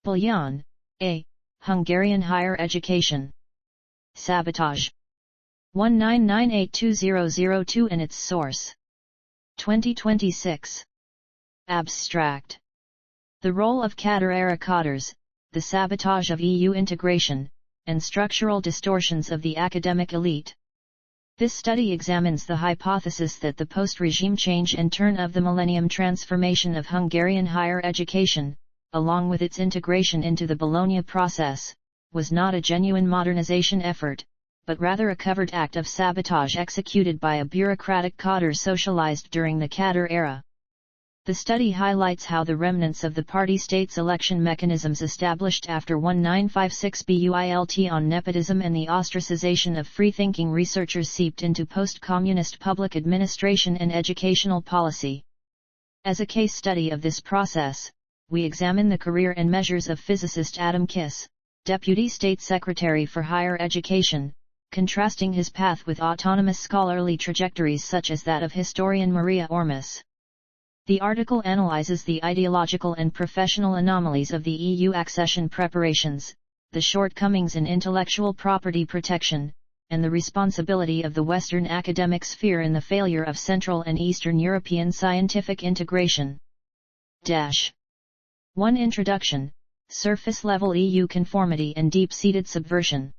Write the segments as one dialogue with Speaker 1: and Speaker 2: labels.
Speaker 1: Bolyán, A. Hungarian Higher Education. Sabotage. 199820002 and its source. 2026. Abstract. The role of Cadre-era cadres, the sabotage of EU integration, and structural distortions of the academic elite. This study examines the hypothesis that the post-regime change and turn of the millennium transformation of Hungarian higher education, along with its integration into the Bologna process, was not a genuine modernization effort, but rather a covert act of sabotage executed by a bureaucratic cadre socialized during the cadre era. The study highlights how the remnants of the party state's election mechanisms established after 1956 built on nepotism and the ostracization of free-thinking researchers seeped into post-communist public administration and educational policy. As a case study of this process, we examine the career and measures of physicist Adam Kiss, Deputy State Secretary for Higher Education, contrasting his path with autonomous scholarly trajectories such as that of historian Maria Ormus. The article analyzes the ideological and professional anomalies of the EU accession preparations, the shortcomings in intellectual property protection, and the responsibility of the Western academic sphere in the failure of Central and Eastern European scientific integration. 1. Introduction, surface-level EU conformity and deep-seated subversion.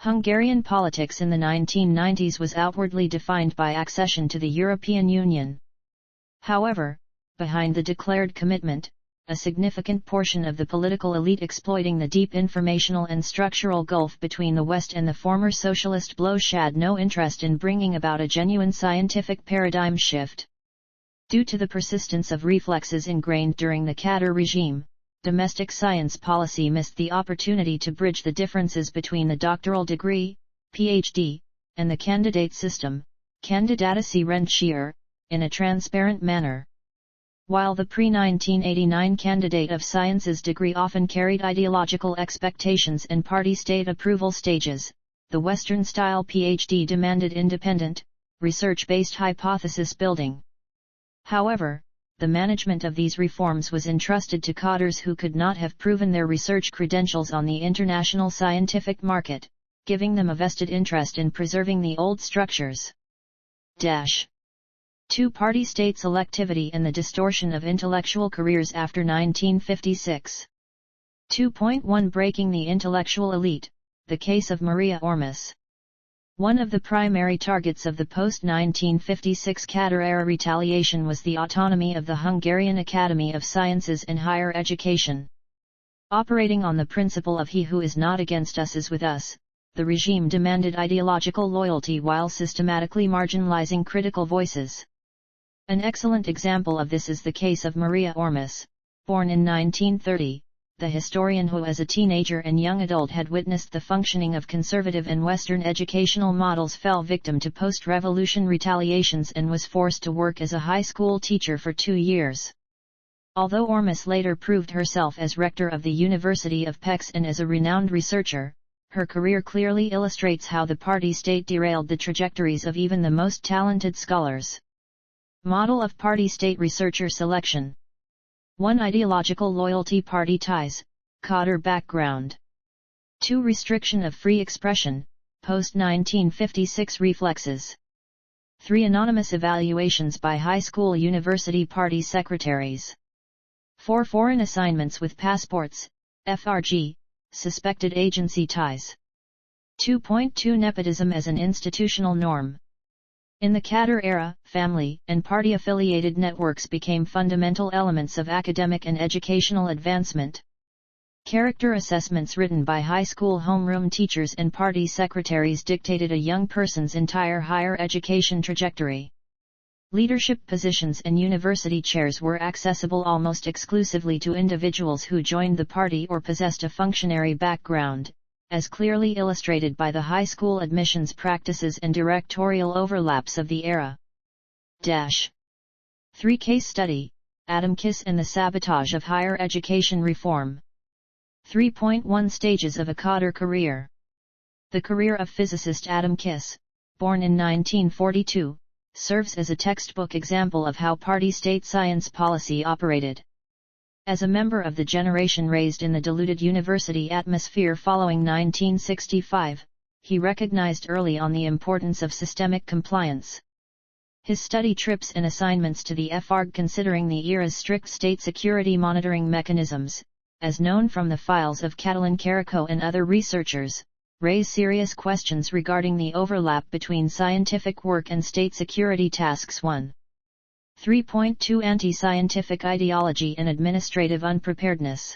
Speaker 1: Hungarian politics in the 1990s was outwardly defined by accession to the European Union. However, behind the declared commitment, a significant portion of the political elite exploiting the deep informational and structural gulf between the West and the former socialist bloc had no interest in bringing about a genuine scientific paradigm shift. Due to the persistence of reflexes ingrained during the cadre regime, domestic science policy missed the opportunity to bridge the differences between the doctoral degree, PhD, and the candidate system, Candidatische Rentier, in a transparent manner. While the pre-1989 candidate of sciences degree often carried ideological expectations and party state approval stages, the Western-style PhD demanded independent, research-based hypothesis building. However, the management of these reforms was entrusted to cadres who could not have proven their research credentials on the international scientific market, giving them a vested interest in preserving the old structures. 2. Party state selectivity and the distortion of intellectual careers after 1956. 2.1 Breaking the intellectual elite, the case of Maria Ormus. One of the primary targets of the post-1956 cadre-era retaliation was the autonomy of the Hungarian Academy of Sciences and Higher Education. Operating on the principle of he who is not against us is with us, the regime demanded ideological loyalty while systematically marginalizing critical voices. An excellent example of this is the case of Maria Ormus, born in 1930, the historian who as a teenager and young adult had witnessed the functioning of conservative and Western educational models, fell victim to post-revolution retaliations and was forced to work as a high school teacher for 2 years. Although Ormus later proved herself as rector of the University of Pécs and as a renowned researcher, her career clearly illustrates how the party state derailed the trajectories of even the most talented scholars. Model of party state researcher selection. 1. Ideological loyalty, party ties, cadre background. 2. Restriction of free expression, post-1956 reflexes. 3. Anonymous evaluations by high school university party secretaries. 4. Foreign assignments with passports, FRG, suspected agency ties. 2.2 Nepotism as an institutional norm. In the cadre era, family and party-affiliated networks became fundamental elements of academic and educational advancement. Character assessments written by high school homeroom teachers and party secretaries dictated a young person's entire higher education trajectory. Leadership positions and university chairs were accessible almost exclusively to individuals who joined the party or possessed a functionary background, as clearly illustrated by the high school admissions practices and directorial overlaps of the era. 3. Case study, Adam Kiss and the Sabotage of Higher Education Reform. 3.1 Stages of a cadre career. The career of physicist Adam Kiss, born in 1942, serves as a textbook example of how party state science policy operated. As a member of the generation raised in the diluted university atmosphere following 1965, he recognized early on the importance of systemic compliance. His study trips and assignments to the FARG, considering the era's strict state security monitoring mechanisms, as known from the files of Catalin Carrico and other researchers, raise serious questions regarding the overlap between scientific work and state security tasks. 1. 3.2 Anti-scientific ideology and administrative unpreparedness.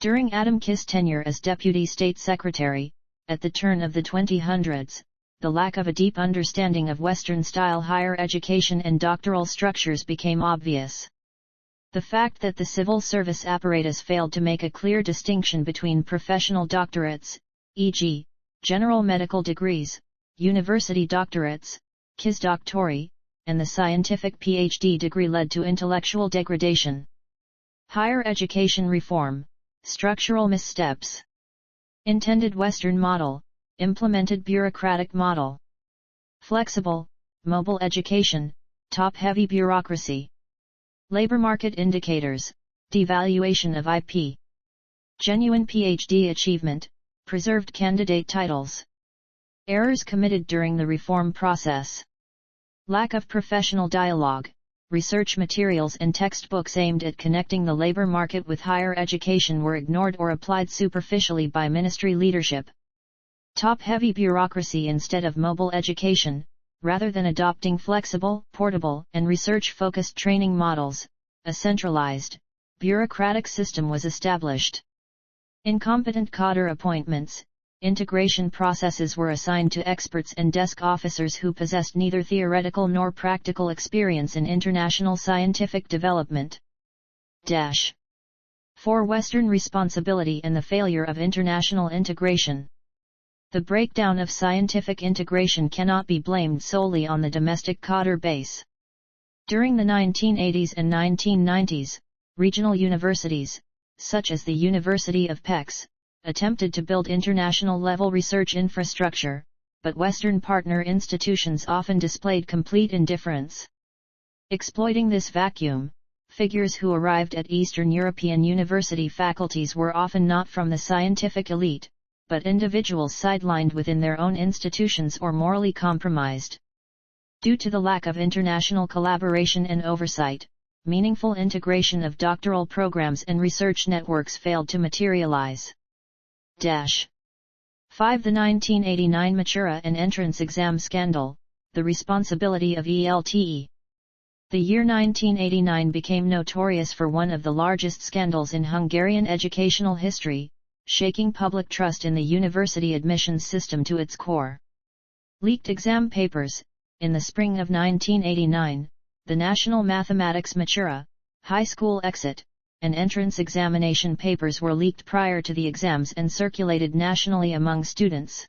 Speaker 1: During Adam Kiss' tenure as Deputy State Secretary, at the turn of the 2000s, the lack of a deep understanding of Western-style higher education and doctoral structures became obvious. The fact that the civil service apparatus failed to make a clear distinction between professional doctorates, e.g., general medical degrees, university doctorates, quis doctori, and the scientific PhD degree led to intellectual degradation. Higher education reform, structural missteps. Intended Western model, implemented bureaucratic model. Flexible, mobile education, top-heavy bureaucracy. Labor market indicators, devaluation of IP. Genuine PhD achievement, preserved candidate titles. Errors committed during the reform process. Lack of professional dialogue, research materials and textbooks aimed at connecting the labor market with higher education were ignored or applied superficially by ministry leadership. Top-heavy bureaucracy instead of mobile education, rather than adopting flexible, portable, and research-focused training models, a centralized, bureaucratic system was established. Incompetent cadre appointments, integration processes were assigned to experts and desk officers who possessed neither theoretical nor practical experience in international scientific development. 4. Western responsibility and the failure of international integration. The breakdown of scientific integration cannot be blamed solely on the domestic cadre base. During the 1980s and 1990s, regional universities, such as the University of Pécs, attempted to build international-level research infrastructure, but Western partner institutions often displayed complete indifference. Exploiting this vacuum, figures who arrived at Eastern European university faculties were often not from the scientific elite, but individuals sidelined within their own institutions or morally compromised. Due to the lack of international collaboration and oversight, meaningful integration of doctoral programs and research networks failed to materialize. 5. The 1989 Matura and Entrance Exam Scandal, the responsibility of ELTE. The year 1989 became notorious for one of the largest scandals in Hungarian educational history, shaking public trust in the university admissions system to its core. Leaked exam papers. In the spring of 1989, the National Mathematics Matura, High School Exit, and Entrance examination papers were leaked prior to the exams and circulated nationally among students.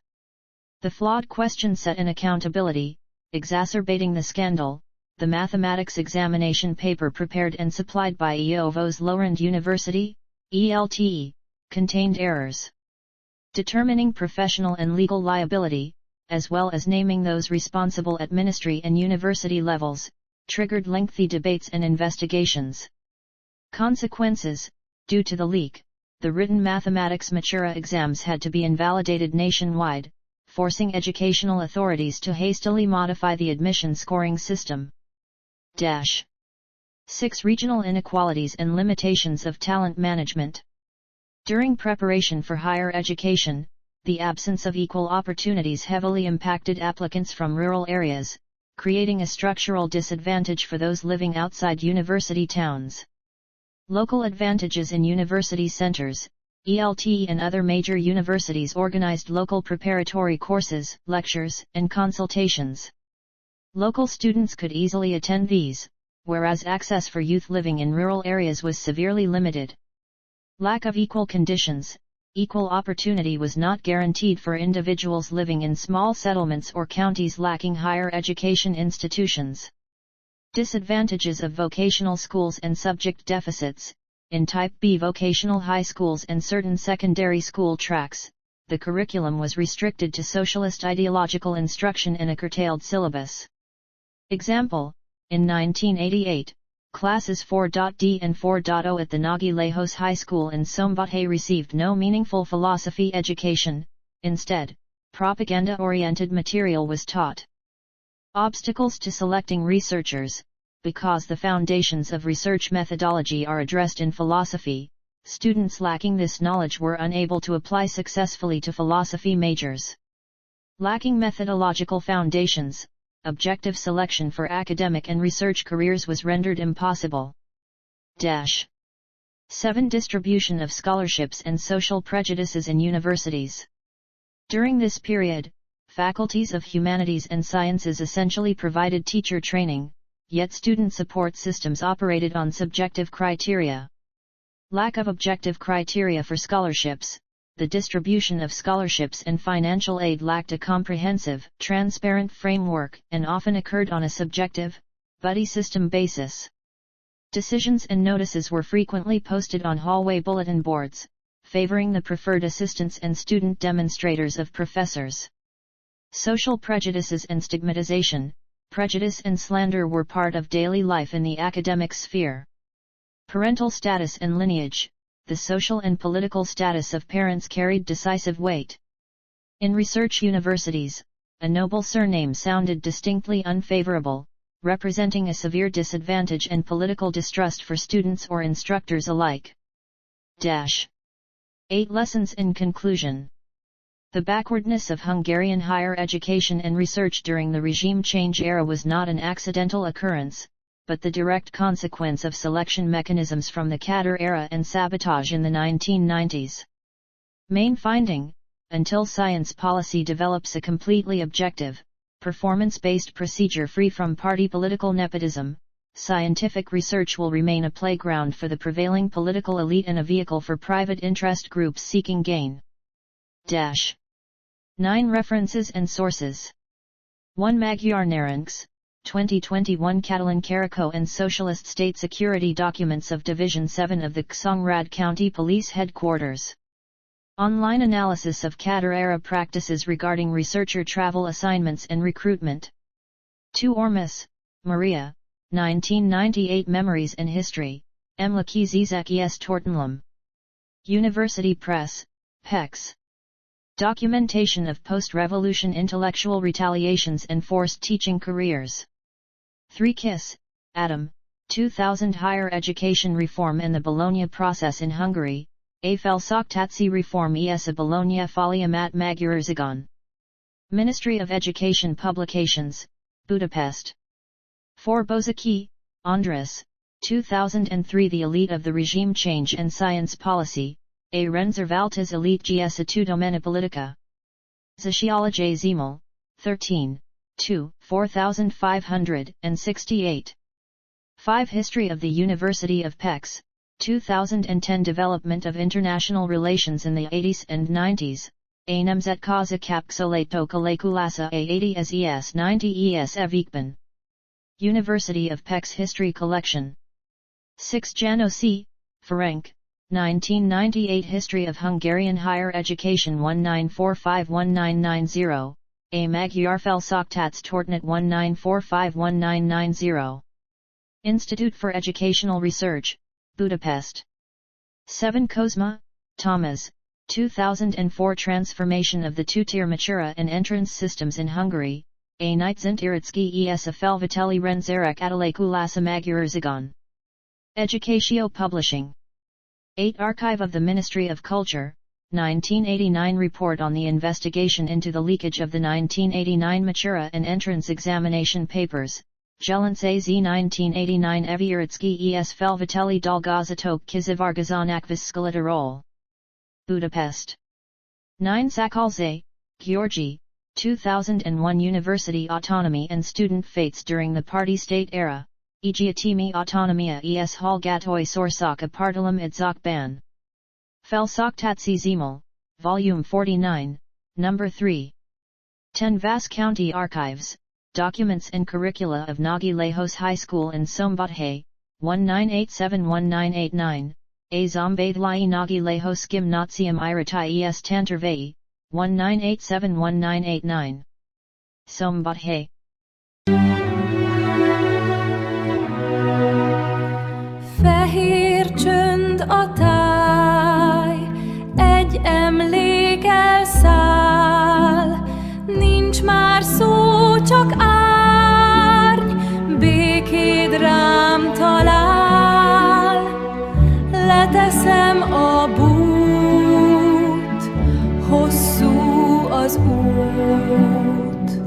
Speaker 1: The flawed question set and accountability, exacerbating the scandal. The mathematics examination paper prepared and supplied by Eötvös Loránd University, ELTE, contained errors determining professional and legal liability, as well as naming those responsible at ministry and university levels, triggered lengthy debates and investigations. Consequences: due to the leak, the written mathematics Matura exams had to be invalidated nationwide, forcing educational authorities to hastily modify the admission scoring system. 6. Regional inequalities and limitations of talent management. During preparation for higher education, the absence of equal opportunities heavily impacted applicants from rural areas, creating a structural disadvantage for those living outside university towns. Local advantages in university centers. ELTE and other major universities organized local preparatory courses, lectures, and consultations. Local students could easily attend these, whereas access for youth living in rural areas was severely limited. Lack of equal conditions. Equal opportunity was not guaranteed for individuals living in small settlements or counties lacking higher education institutions. Disadvantages of vocational schools and subject deficits. In Type B vocational high schools and certain secondary school tracks, the curriculum was restricted to socialist ideological instruction and a curtailed syllabus. Example: in 1988, Classes 4.D and 4.0 at the Nagy Lejos High School in Szombathely received no meaningful philosophy education, instead, propaganda-oriented material was taught. Obstacles to selecting researchers. Because the foundations of research methodology are addressed in philosophy, students lacking this knowledge were unable to apply successfully to philosophy majors. Lacking methodological foundations, objective selection for academic and research careers was rendered impossible. 7. Distribution of scholarships and social prejudices in universities. During this period, faculties of humanities and sciences essentially provided teacher training, yet student support systems operated on subjective criteria. Lack of objective criteria for scholarships. The distribution of scholarships and financial aid lacked a comprehensive, transparent framework and often occurred on a subjective, buddy system basis. Decisions and notices were frequently posted on hallway bulletin boards, favoring the preferred assistants and student demonstrators of professors. Social prejudices and stigmatization. Prejudice and slander were part of daily life in the academic sphere. Parental status and lineage. The social and political status of parents carried decisive weight. In research universities, a noble surname sounded distinctly unfavorable, representing a severe disadvantage and political distrust for students or instructors alike. 8 Lessons in conclusion. The backwardness of Hungarian higher education and research during the regime change era was not an accidental occurrence, but the direct consequence of selection mechanisms from the cadre era and sabotage in the 1990s. Main finding: until science policy develops a completely objective, performance-based procedure free from party political nepotism, scientific research will remain a playground for the prevailing political elite and a vehicle for private interest groups seeking gain. 9 References and sources. 1 Magyar Narancs, 2021 Catalan Caraco and Socialist State Security Documents of Division 7 of the Csongrád County Police Headquarters. Online analysis of cadre-era practices regarding researcher travel assignments and recruitment. 2 Ormus, Maria, 1998 Memories and History, Emlaki Zizek es Tortenlum. University Press, PEX. Documentation of post-revolution intellectual retaliations and forced teaching careers. 3 Kiss, Adam, 2000 Higher Education Reform and the Bologna Process in Hungary, a Felsoktatási Reform es a Bologna Folyamat Magyarországon. Ministry of Education Publications, Budapest. 4 Bozaki, András, 2003 The Elite of the Regime Change and Science Policy, a Rendszerváltás Elite gs a Tudományi Politika. Sociology Ziemel, 13, 2, 4568. 5 History of the University of Pécs, 2010 Development of International Relations in the 80s and 90s, a Nemzetközi Kapcsolatok Alakulása a 80 as es 90 es Evikben. University of Pécs History Collection. 6 Jánosi, Ferenc, 1998 History of Hungarian Higher Education 1945-1990, a Magyar Felsoktatás Történet 1945-1990. Institute for Educational Research, Budapest. 7 Kozma, Tamás, 2004 Transformation of the Two-Tier Matura and Entrance Systems in Hungary, a Nitzent Iritzki es a Felviteli Rendszerek Adalakulása Magyarországon. Educatio Publishing. 8 Archive of the Ministry of Culture, 1989 Report on the investigation into the leakage of the 1989 Matura and Entrance Examination Papers, Jelence z 1989 Evieritsky es Felviteli Dolgozatok Kizivargazonakvis Skeletorol. Budapest. 9 Szakalze, György, 2001 University Autonomy and Student Fates during the Party-State Era, Egyetemi Autonomia es Hallgatói Szorszak a Pártállam Idzakban. Felsoktatási Ziemel, Volume 49, No. 3. 10 Vas County Archives, Documents and Curricula of Nagy Lejos High School in Szombathely, 1987-1989, a Zombadlai Nagy Lejos Gimnázium Iratai es Tantervei, 1987-1989. Szombathely.
Speaker 2: már szó csak árny, békéd rám talál. Leteszem a bút, hosszú az út.